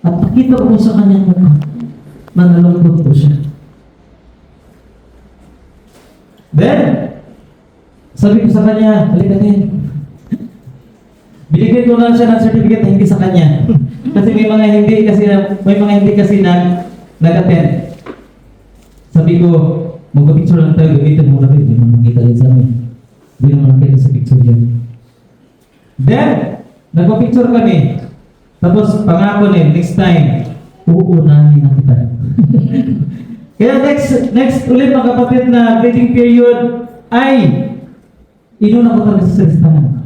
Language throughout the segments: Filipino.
At pakita ko sa kanyang mukha, manalambot ko siya. Then, sabi ko sa kanya, halika din. Binigyan ko lang siya ng certificate na hindi sa kanya. Kasi may mga hindi kasi nag-attend. Sabi ko, magpa-picture lang tayo, gamitin mo na rin. Hindi mo makita din sa amin. Hindi mo nakita sa picture yan. Then, nagpa-picture kami. Tapos, pangako next time, uunahin na kita. Kaya next ulit mga kapatid na grading period ay inuna ko talaga sa listahan.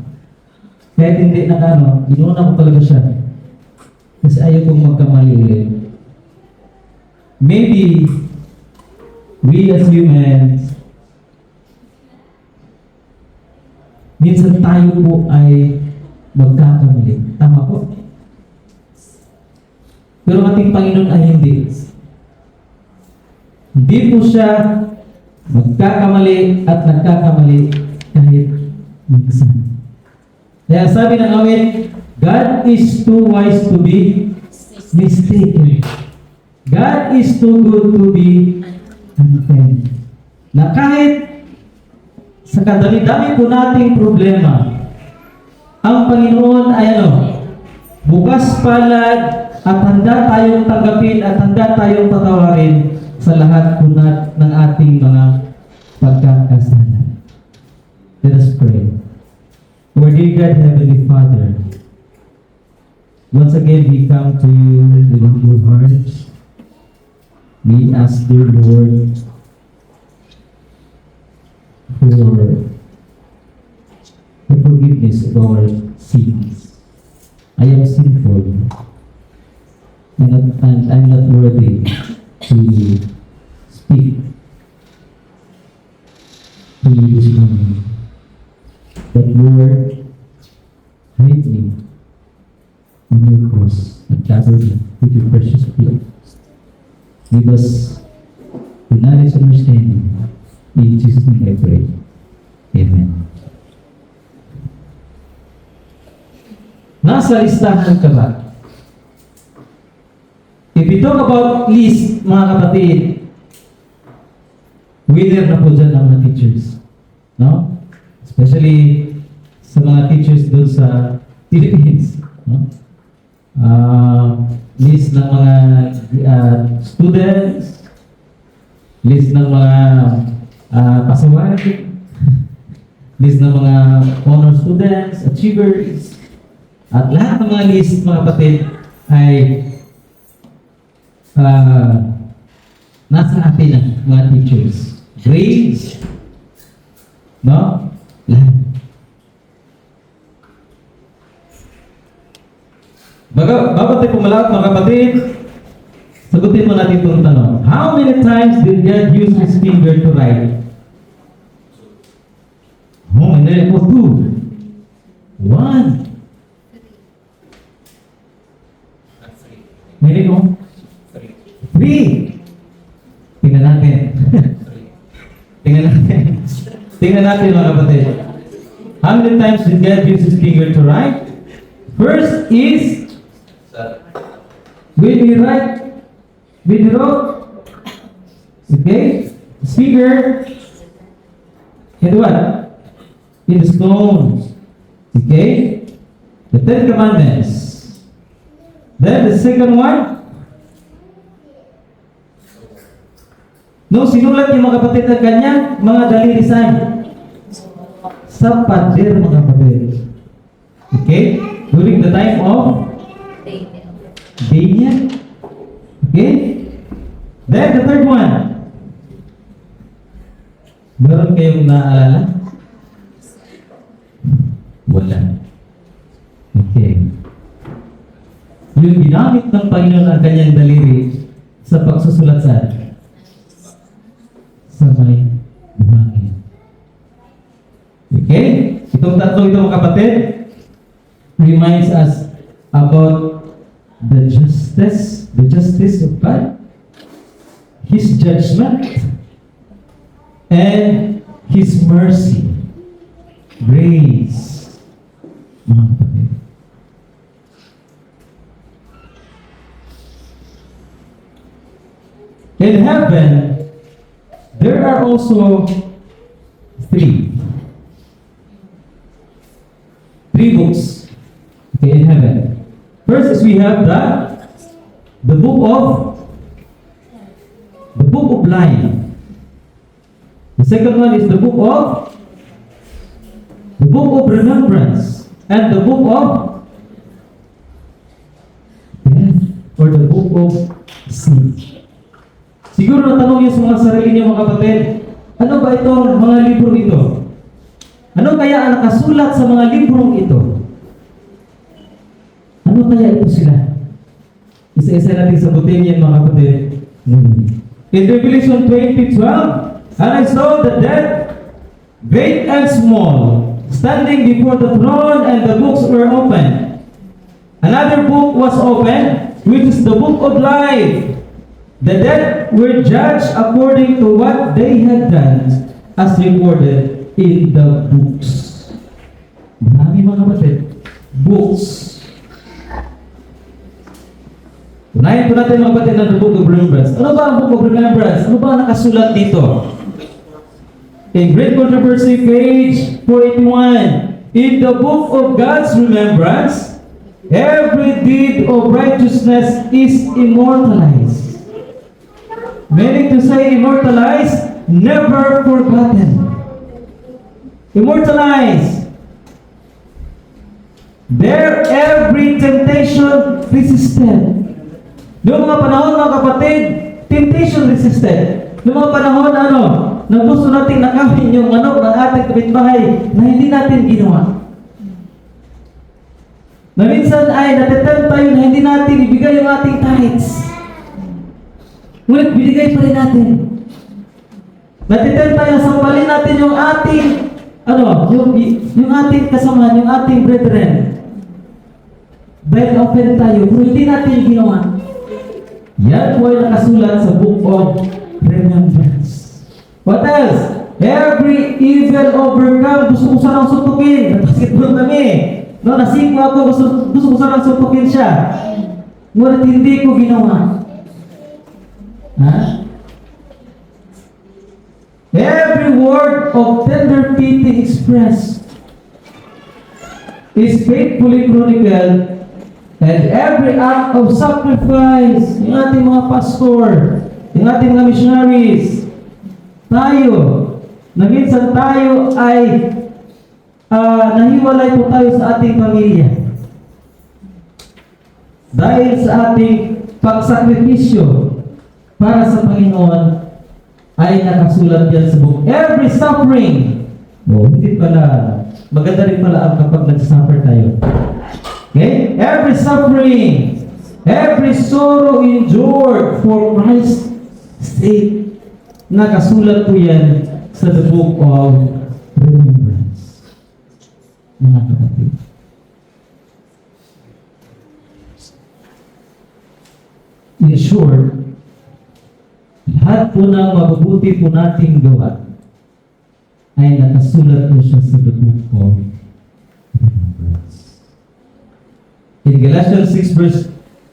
Kahit hindi inuna ko talaga siya. Kasi ayaw kong magkamali ulit. Maybe we as humans, minsan tayo po ay magkakamali. Tama po? Pero ating Panginoon ay hindi. Hindi po siya magkakamali at nagkakamali kahit minsan. Kaya sabi ng awit, God is too wise to be mistaken. God is too good to be unfair. Na kahit sa kadami-dami po nating problema, ang Panginoon ay bukas palad at handa tayong tanggapin at handa tayong patawarin sa lahat po ng ating mga pagkakasala. Let us pray. Our dear God, Heavenly Father, once again we come to you with humble hearts. We ask, dear Lord, for the forgiveness of our sins. I am sinful, and I'm not worthy to speak to you this morning. But Lord, hide me on your cross and cover me with your precious blood. Give us the knowledge and understanding. In Jesus' name I pray. Amen. Nasa listahan ka ba? If we talk about list, mga kapatid, winner na po dyan ang mga teachers. No? Especially sa mga teachers doon sa Philippines. No? List ng mga students, list ng mga pasaway, list ng mga honor students, achievers, at lahat ng mga list, mga kapatid, ay nasa atin ang mga teachers. Grades, no? Lahat. Bago tayo pumalawat, mga kapatid, sagutin mo natin itong tanong. How many times did God use His finger to write? Oh, and then it was 2. 1. Meron mo? 3. Tingnan natin. Tingnan natin mga kapatid. How many times did God use His finger to write? First is when we wrote, okay, finger, and what? In the stones, okay? The 10 Commandments. Then the second one, no, sinulat yung mga kapatid ng kanyang mga dalirisan sa pader, mga kapatid. Okay? During the time of Daniel. Okay? Then the third one. Meron kayong naaalala? Wala. Okay. Yung ginamit ng Panginoon ang kanyang daliri sa pagsusulat sa may buhangin. Okay? Itong tatlo ito, mga kapatid, reminds us about the justice of God, His judgment, and His mercy, grace. Mga kapatid. In heaven, there are also three books, okay, in heaven. First is we have the book of life. The second one is the book of remembrance, and the book of death, or the book of sin. Siguro natanong niyo sa mga sarili niyo, mga kapatid, ano ba itong mga libro ito? Ano kaya ang nakasulat sa mga librong ito? Ano kaya ito sila? Isa-isa natin sagutin yan, mga kapatid. In Revelation 20:12, and I saw the dead, great and small, standing before the throne, and the books were opened. Another book was opened, which is the book of life. The dead were judged according to what they had done, as recorded in the books. Marami, mga kapatid. Books. Unahin po natin, mga kapatid, ng book of remembrance. Ano ba ang book of remembrance? Ano ba ang nakasulat dito? In Great Controversy, page 481, in the book of God's remembrance, every deed of righteousness is immortalized. Meaning to say, immortalized, never forgotten. Immortalized. There, every temptation resisted. Noong mga panahon, mga kapatid, temptation resisted. Noong mga panahon, na gusto natin nakawin yung ng ating kapitbahay na hindi natin ginawa. Na minsan ay natitempt tayo na hindi natin ibigay yung ating tithes. Ngunit binigay pa rin natin. Natitempt tayo na sampalin natin yung ating, yung ating kasama, yung ating brethren. Dahil na-offend tayo, pero hindi natin ginawa. Yan po ay nakasulat sa book of remembrance. What else? Every evil overcome. Gusto ko sanang suntukin. Nag-basketball kami. Nasiko ako. Gusto ko sanang suntukin siya. Ngunit hindi ko ginawa. Every word of tender pity expressed is faithfully chronicled, and every act of sacrifice, yung ating mga pastor, yung ating mga missionaries, tayo, na minsan tayo ay nahiwalay po tayo sa ating pamilya. Dahil sa ating pagsakripisyo para sa Panginoon, ay nakasulat yan sa book. Every suffering, hindi pala, maganda rin pala ang kapag nagsuffer tayo. Okay? Every suffering, every sorrow endured for Christ's sake, nakasulat po yan sa the book of remembrance. Mga kapatid. In short, lahat po ng mabubuti po nating gawa ay nakasulat po siya sa the book of remembrance. In Galatians 6 verse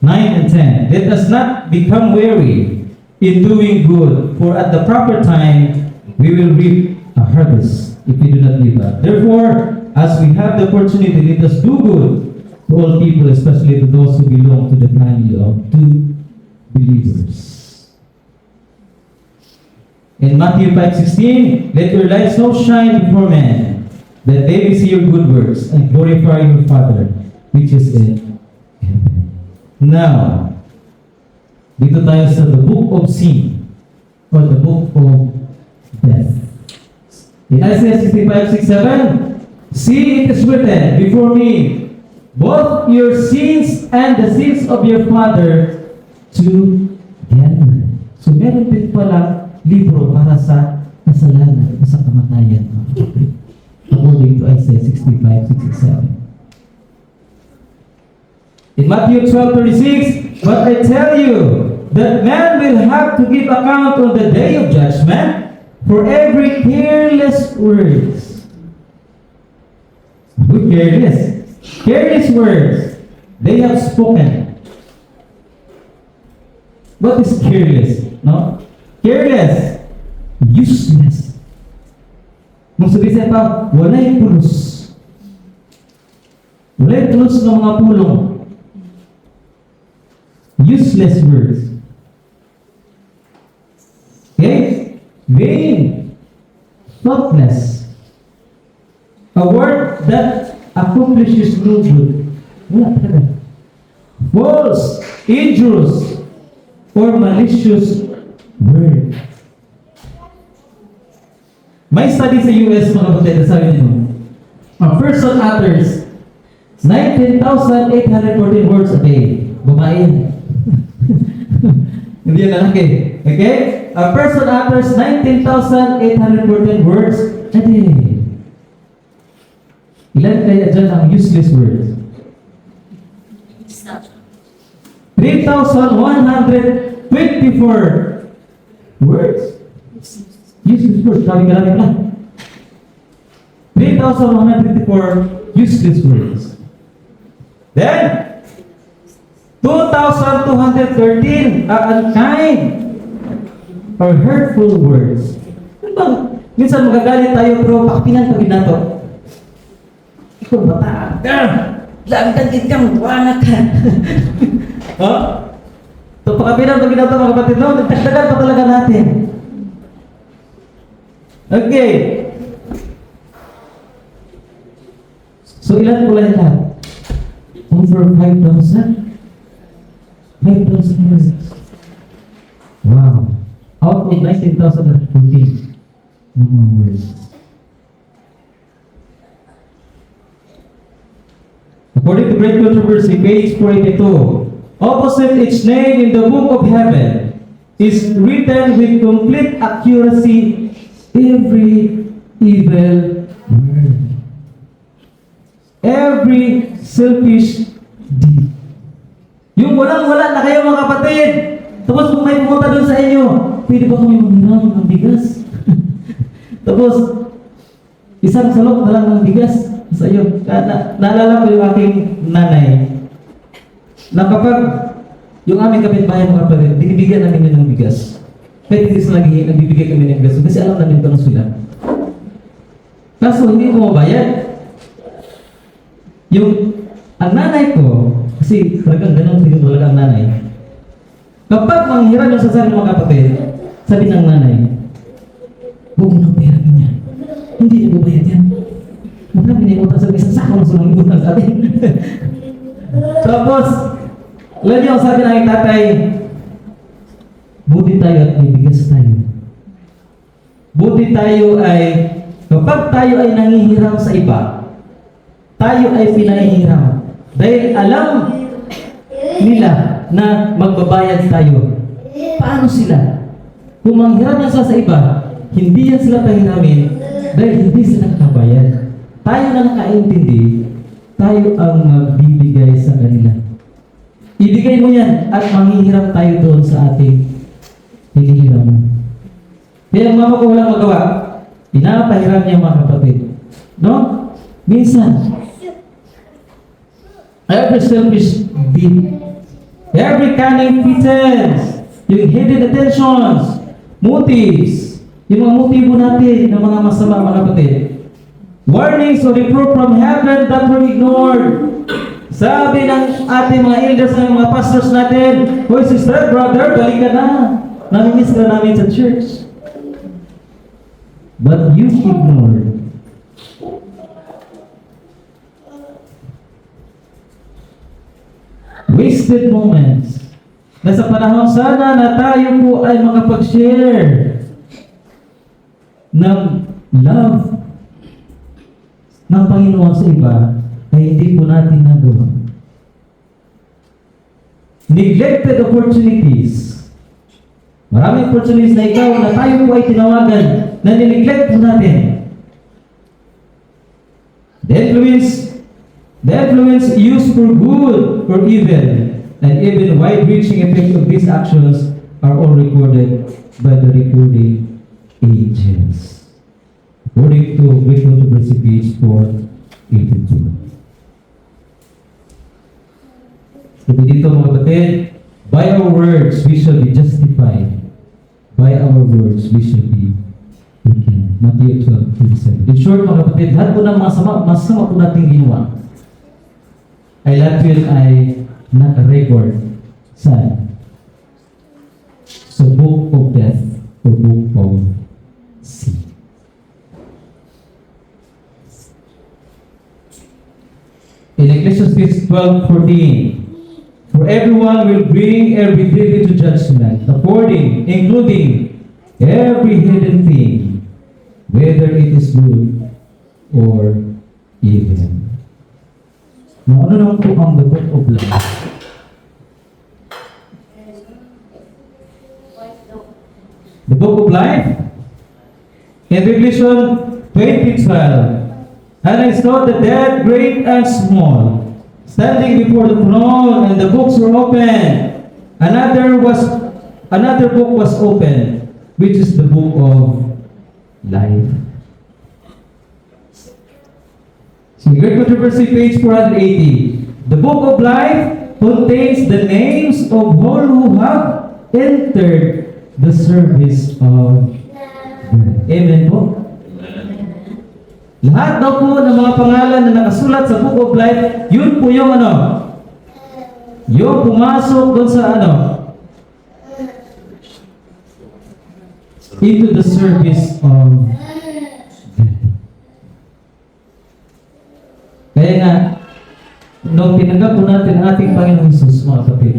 9 and 10, let us not become weary in doing good, for at the proper time we will reap a harvest if we do not give up. Therefore, as we have the opportunity, let us do good to all people, especially to those who belong to the family of true believers. In Matthew 5:16, let your light so shine before men, that they may see your good works and glorify your Father which is in heaven. Now, dito tayo sa the book of sin, or the book of death. In Isaiah 65:6-7, see, it is written before me, both your sins and the sins of your father together. So meron din pala libro para sa kasalanan o sa kamatayan. According to Isaiah 65:6-7. In Matthew 12:36, but I tell you that man will have to give account on the day of judgment for every careless words. Careless. Careless words they have spoken. What is careless? No? Careless. Useless. Kung sabi sa pa, walay pulos. Walay pulos ng mga pulong. Useless words. Okay? Vain. Thoughtless. A word that accomplishes no good. Wala talaga. False, injurious, or malicious word. May study sa US, mga kapatid, sabi nito, a person utters 19,814 words a day. Babae yan. Hindi yan lalaki. Okay? A person utters 19,814 words a day. Ilan kaya dyan ang useless words? 3,124 words. Useless words. Karami-karami lang. 3,124 useless words. Then, 2,213 are unkind or hurtful words. Ano bang, minsan magagalit tayo pero pakpingan pagin nato. Ikaw bataan ka. Lagdagit kang buwana ka. Ha? So, pakapinan pagin nato mga kapatid, no? Nagtagdagan pa talaga natin. Okay. So, ilan po lang lahat? Over 5,000? 5,000 words. Wow. Out of 19,014 mga words. According to Great Controversy, page 482, opposite each name in the book of heaven is written with complete accuracy every evil word, every selfish deed. Yung walang-wala na kayo mga kapatid. Tapos kung may pumunta doon sa inyo, pwede ba kami manghiram ng bigas? Tapos, isang salok na lang ng bigas sa iyo. Naalala ko yung aking nanay na kapag yung aming kapitbahay mga kapatid, binibigyan namin yun ng bigas. Kahit hindi sila nagbibigay kami ng bigas kasi alam namin ito ng sila. Kaso hindi mo mabayad. Ang nanay ko, kasi talagang ganun siguro talaga ang nanay. Kapag manghiram yung sasali ng mga kapatid, sabi ng nanay, huwag mo nang pera niya. Hindi niya bubayad yan. Marami na yung utang sabi, isang sako na sulang utang sa atin. Tapos, alam niyo, sabi ng aking tatay, buti tayo at may bigas tayo. Buti tayo ay, kapag tayo ay nangihiram sa iba, tayo ay pinahihiram. Dahil alam nila na magbabayad tayo. Paano sila? Kung manghiram yan sa iba, hindi yan sila pahiramin dahil hindi sila nakabayad. Tayo na nakaintindi, tayo ang magbibigay sa kanila. Ibigay mo yan at manghihiram tayo doon sa ating hinihiram. Kaya ang mama ko walang magawa, pinapahiram niya mga kapatid. No? Minsan, every selfish deed, every cunning pretense, yung hidden intentions, motives, yung mga motibo natin ng mga masama mga kapatid. Warnings or reproof from heaven that were ignored. Sabi ng ating mga elders, ng mga pastors natin, hoy sister, brother, balik ka na. Namimiss ka namin sa church. But you ignored. Wasted moments. Nasa panahon sana na tayo po ay makapag-share ng love ng Panginoon sa iba, ay hindi po natin nagawa. Neglected opportunities. Maraming opportunities na ikaw na tayo po ay tinawagan na nineglect po natin. The influence used for good or evil, and even wide-reaching effects of these actions are all recorded by the recording angels. According to Great Controversy, page 482. Sabi dito mga kapatid, By our words, we shall be justified. By our words, we shall be taken. Matthew 12:37. In short, mga kapatid, lahat po ng masama po nating ginawa ay lahat yun ay naka-record sa book of death or book of sin. In Ecclesiastes 12:14, for everyone will bring every deed into judgment, including every hidden thing, whether it is good or evil. Now, ano naman po ang the book of life? The book of life? In Revelation 20:12, and I saw the dead, great and small, standing before the throne, and the books were open. Another book was opened, which is the book of life. So, Great Controversy, page 480. The book of life contains the names of all who have entered the service of God. Amen po? Lahat daw po ng mga pangalan na nakasulat sa book of life, yun po yung ano? Yung pumasok doon sa ano? Into the service of God. Kaya nga, nung tinanggap po natin ang ating Panginoong Hesus, mga kapatid,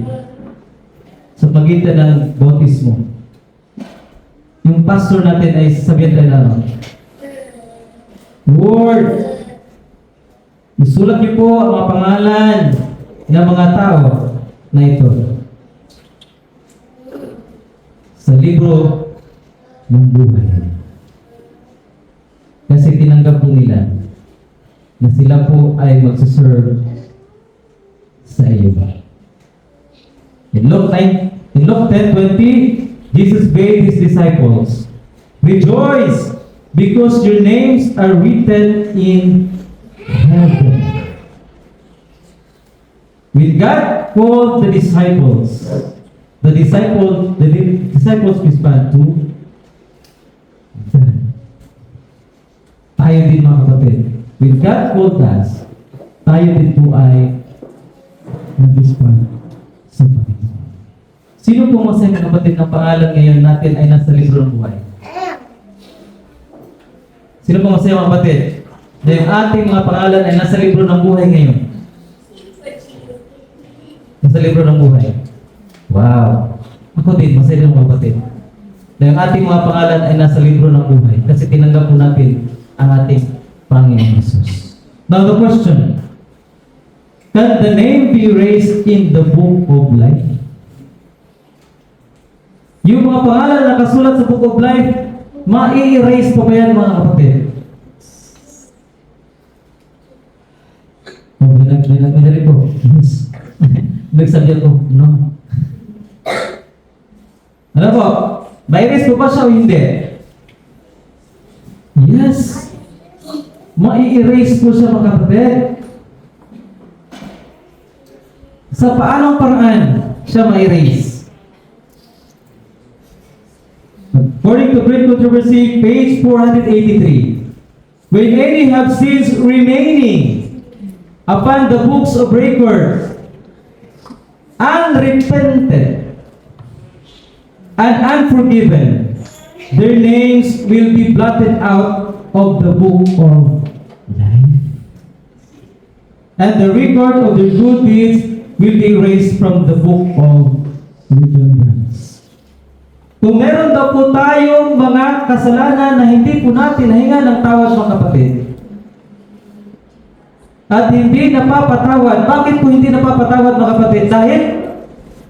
sa pagitan ng bautismo, yung pastor natin ay sasabihin tayo na ano? Lord, isulat niyo po ang mga pangalan ng mga tao na ito sa libro ng buhay. Kasi tinanggap po nila na sila po ay magsaserve sa iyo. In Luke 10:20, Jesus bade His disciples, rejoice, because your names are written in heaven. When God called the disciples respond to God. Tayo din mga kapatid. When God called us, tayo din po ay nag-respond sa Panginoon. Sino po masaya mga kapatid ng pangalan ngayon natin ay nasa libro ng buhay? Sino po masaya mga kapatid? Na yung ating mga pangalan ay nasa libro ng buhay ngayon. Nasa libro ng buhay. Wow! Ako din, masaya din mga kapatid. Na yung ating mga pangalan ay nasa libro ng buhay. Kasi tinanggap po natin ang ating Panginoong Hesus. Now the question, can the name be erased in the book of life? Yung mga pangalan na nakasulat sa book of life, ma-i-erase pa ba yan mga kapatid? Oh, binari ko. Yes. Nagsabi ko, no. Ano po? Ma-erase po ba siya o hindi? Yes. Ma-i-erase po siya mga kapatid. Sa paanong paraan siya ma-erase? According to Great Controversy, page 483, when any have sins remaining upon the books of record, unrepented and unforgiven, their names will be blotted out of the book of life, and the record of their good deeds will be erased from the book of remembrance. Kung meron daw po tayong mga kasalanan na hindi po natin nahinga ng tawad mga kapatid, at hindi napapatawad, bakit po hindi napapatawad mga kapatid? Dahil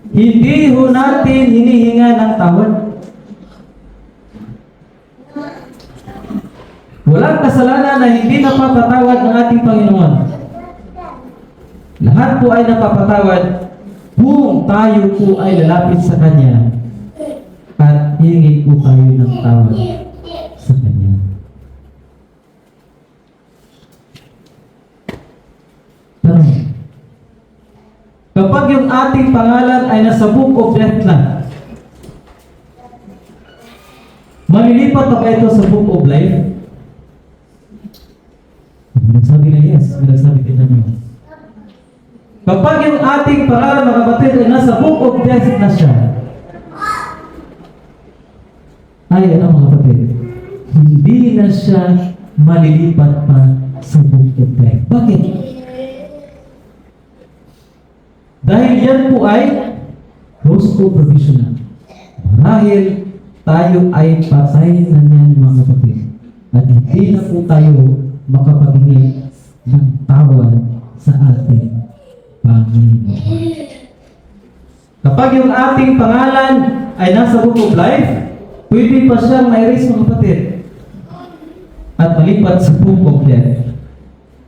hindi ho natin hinihinga ng tawad. Walang kasalanan na hindi napapatawad ng ating Panginoon. Lahat po ay napapatawad kung tayo po ay lalapit sa Kanya at hihingi po tayo ng tawad sa Kanya. Tanong, Kapag yung ating pangalan ay nasa book of death na, malilipat na ba ito sa book of life? Nagsabi na yes, nagsabi din na no. Kapag yung ating pangalan, mga kapatid, ay nasa book of death na siya, ay ano mga kapatid, hindi na siya malilipat pa sa book of life. Bakit? Dahil yan po ay close to provisional. Marahil tayo ay patay na niyan mga kapatid. At hindi na po tayo makapaghingi ng tawad sa ating Panginoon. Kapag yung ating pangalan ay nasa book of life, pwede pa siyang ma-erase mga kapatid at malipat sa book of death.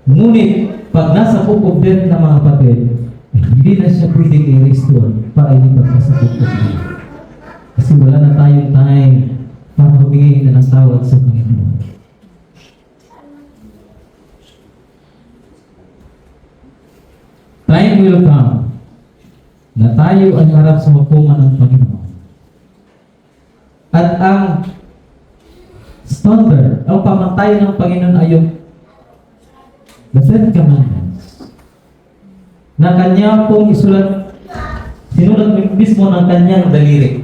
Ngunit, pag nasa book of death na mga kapatid, hindi na siya pwedeng i-restore para ilipat pa sa book of life. Kasi wala na tayong time para humingi na ng tawad sa Panginoon. Time will come na tayo ay harap sa mapungan ng Panginoon. At ang standard, ang pamantayan ng Panginoon ay yung the Ten Commandments na kanya pong sinulat mismo ng kanyang daliri.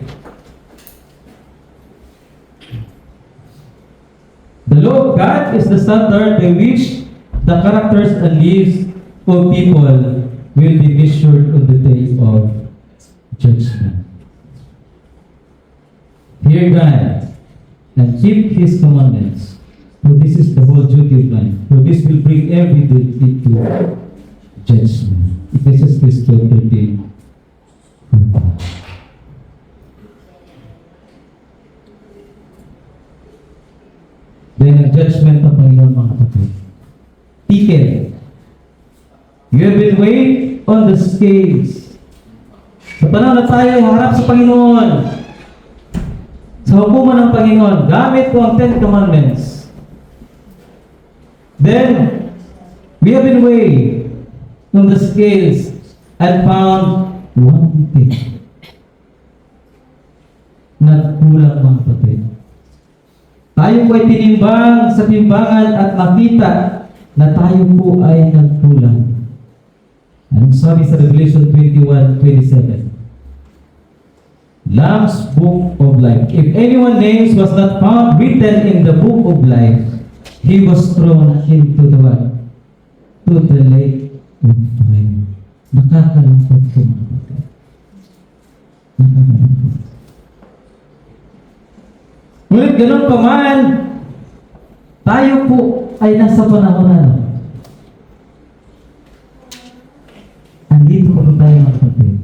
The law of God is the standard by which the characters and lives of people will be measured on the day of judgment. Fear God and keep His commandments, for this is the whole duty of life. For this will bring every deed into judgment. Ephesians 3:13. Then ang judgment ng Panginoon mga kapatid. Ticket. You have been weighed on the scales. Sa panahon na tayo ay harap sa Panginoon, sa hukuman ng Panginoon, gamit ko ang Ten Commandments. Then, we have been weighed on the scales and found one thing. Nagkulang mga kapatid. Tayo po ay tinimbang sa timbangan at makita na tayo po ay nagkulang. Anong sabi sa Revelation 21:27? Lamb's Book of Life. If anyone's name was not found written in the book of life, he was thrown into the what? To the lake of fire. Nakakalungkot po mga kapatid. Nakakalungkot. Ngunit ganun pa man, tayo po ay nasa panahon na andito po tayo mga kapatid.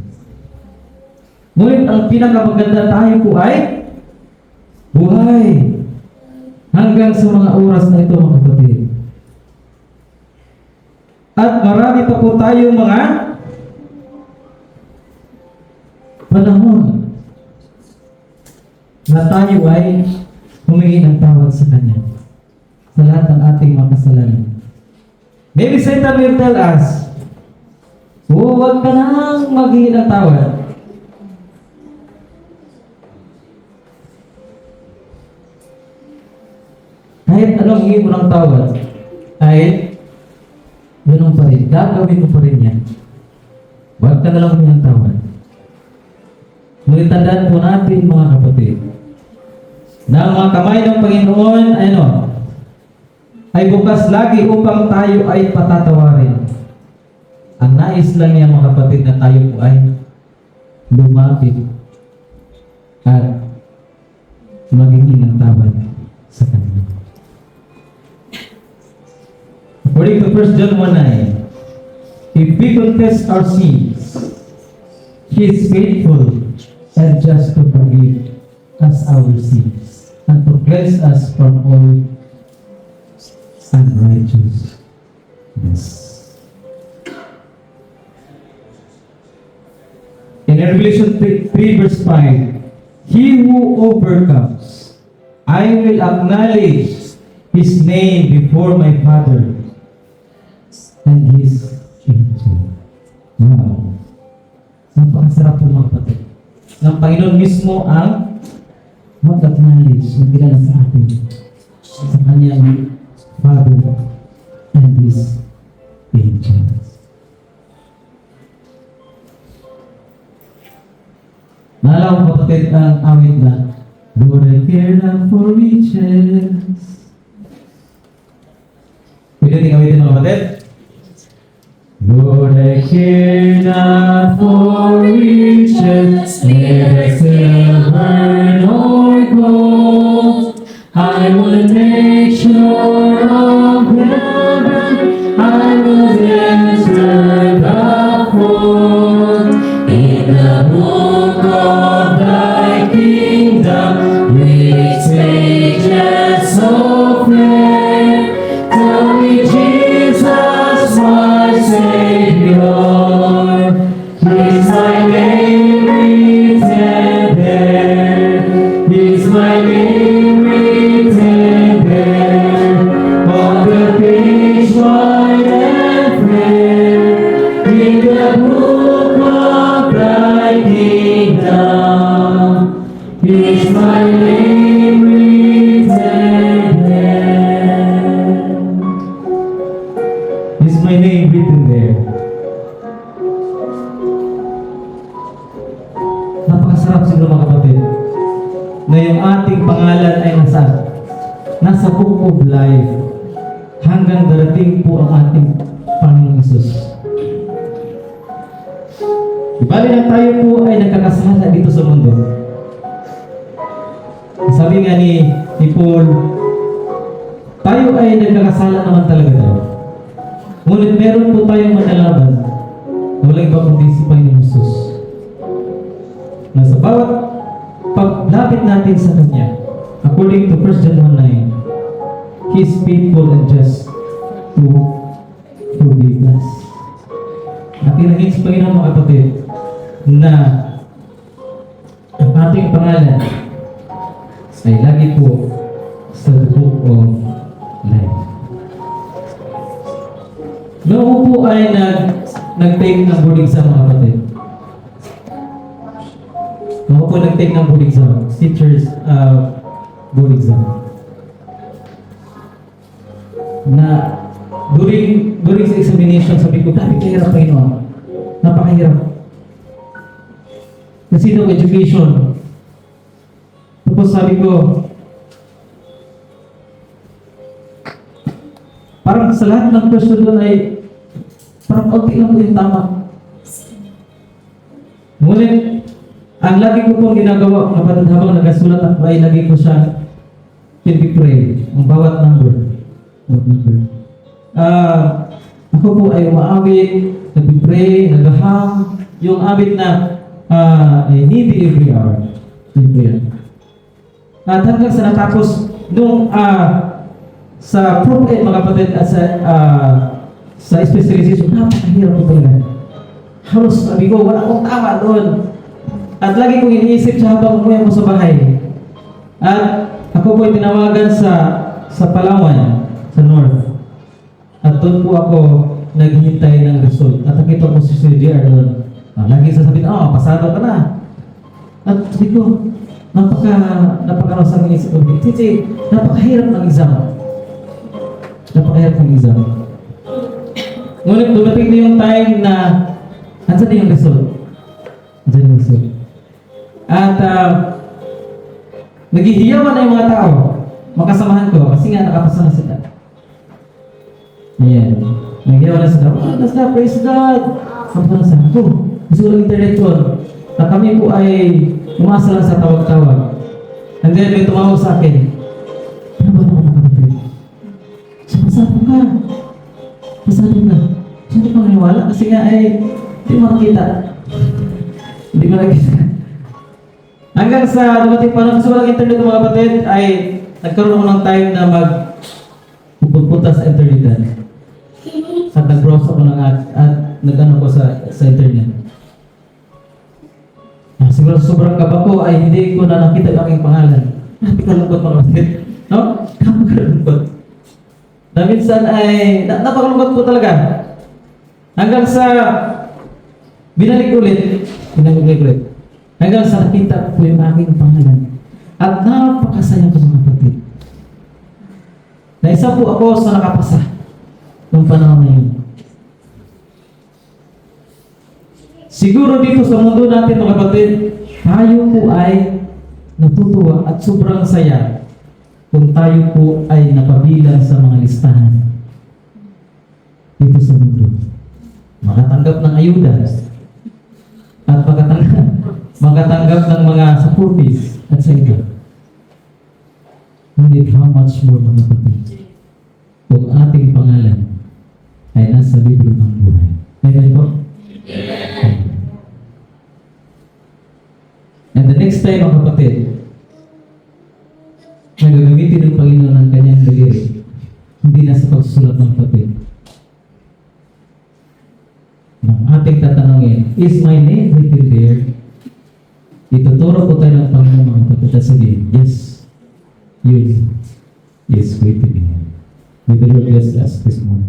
Ngunit ang pinakamaganda tayo po ay buhay hanggang sa mga oras na ito mga kapatid. At marami pa po tayo mga panahon na tayo ay humingi ng tawad sa Kanya sa lahat ng ating mga kasalanan. Maybe Satan will tell us, huwag ka nang maghingi ng tawad. Kahit anong hingi mo ng tawad, ay ganun pa rin. Gagawin mo pa rin yan. Huwag ka na lang humingi ng tawad. Ngunit tandaan po natin mga kapatid, na ang mga kamay ng Panginoon ay bukas lagi upang tayo ay patatawarin. Ang nais lang niya mga kapatid na tayo po ay lumapit at magiging ng tawad sa Kanya. According to 1 John 1:9, if we confess our sins, He is faithful and just to forgive us our sins and to cleanse us from all unrighteousness. In Revelation 3 verse 5, he who overcomes, I will acknowledge his name before my Father and his angel. Wow. Napakasarap po mga kapatid. Ng Panginoon mismo ang mag-acknowledge na kilala sa atin sa kanyang Father and His angels. Naalala ko kapatid ang awit na Lord, I care not for riches. Pwede ting awitin mga kapatid? Lord, I care not for riches, neither silver nor gold. I will make sure of heaven, I will enter the fold. In the book of thy kingdom, with pages so fair, tell me Jesus, my Savior, is my name written there? Is my name written there? On the page wide and fair, in the book of thy kingdom, is my name written there? Is my name written there? Napakasarap siguro mga kapatid na yung ating pangalan ay nasa book of life hanggang darating po ang ating Panginoong Hesus. Ibali na tayo po ay nagkakasala dito sa mundo. Sabi nga ni Paul, tayo ay nagkakasala naman talaga daw. Ngunit meron po tayong manalaban na walang iba kundi si Panginoong Hesus. Na sa bawat paglapit natin sa Kanya, according to 1 John 1:9, He is faithful and just to forgive us. At tinangin sa Panginoon mga kapatid na ang ating pangalan ay lagi po sa book of life. Noong po ay nag-take ng board exam mga kapatid. Noong po nag-take ng board exam, teachers board exam. Na during sa examination, sabi ko, dami kahirap Panginoon. Napakahirap. Kasi daw education. Tapos sabi ko, parang sa lahat ng question doon ay parang okay lang po yung tama. Ngunit, ang lagi ko pong ginagawa kapatid habang nagasulat ako ay lagi ko siya pinipray ang bawat number. Ako po ay umaawit, nagpipray, naghahang, yung awit na I need every hour. At hanggang sa natapos nung sa proof mga kapatid at sa specialization, napakahirap po talaga. Halos sabi ko, wala akong tama doon. At lagi kong iniisip siya habang umuwi ako sa bahay. At ako po ay tinawagan sa Palawan, sa North. At doon po ako naghihintay ng result. At nakita ko si Sir JR doon. Lagi sasabihin, pasado ka na. At sabi ko, napaka-rasang inisip ko. Titi, napakahirap ng exam. Napakahirap ng exam. Ngunit dumating na yung time na andyan na yung result. Andyan yung result. At naghihiyawan na yung mga tao, makasamahan ko, kasi nga nakapasa na sila. Ayan. Naghihiyawan na sila. Nasa praise God! Kapag na sa ako, gusto ko lang internet ko. At kami po ay umasa lang sa tawag-tawag. And then may tumawag sa akin. Ano ba naman nakapagpapit? Pasado ka. Pasado ka. Hindi ko maniwala kasi nga ay hindi mo nakita. Hindi mo nakita. Hanggang sa dumating pa lang, gusto ko lang internet mga kapatid, ay nagkaroon ako ng time na pupunta sa internet. At nag-browse ako at nag-ano ko sa internet. Siguro sobrang kaba ko ay hindi ko na nakita yung aking pangalan. Napakalungkot mga kapatid. No? Napakalungkot. Na minsan ay napakalungkot po talaga. Hanggang sa binalik ulit, pinag-regret. Hanggang sa nakita ko yung aking pangalan. At napakasaya ko mga kapatid. Na isa po ako sa nakapasa noong panahon na yun. Siguro dito sa mundo natin mga kapatid, tayo po ay natutuwa at sobrang saya kung tayo po ay napabilang sa mga listahan dito sa mundo. Makatanggap ng ayuda at makatanggap ng mga supporties at sa iba. Ngunit how much more mga kapatid kung ating pangalan ay nasa libro ng buhay. Amen po? And the next time mga kapatid, na gagamitin ng Panginoon ng kanyang daliri, hindi na sa pagsusulat ng kapatid. Ang ating tatanungin, is my name written there? Ituturo ko tayo ng Panginoon mga kapatid at sabihin, yes, you is written here. May the Lord bless us this morning.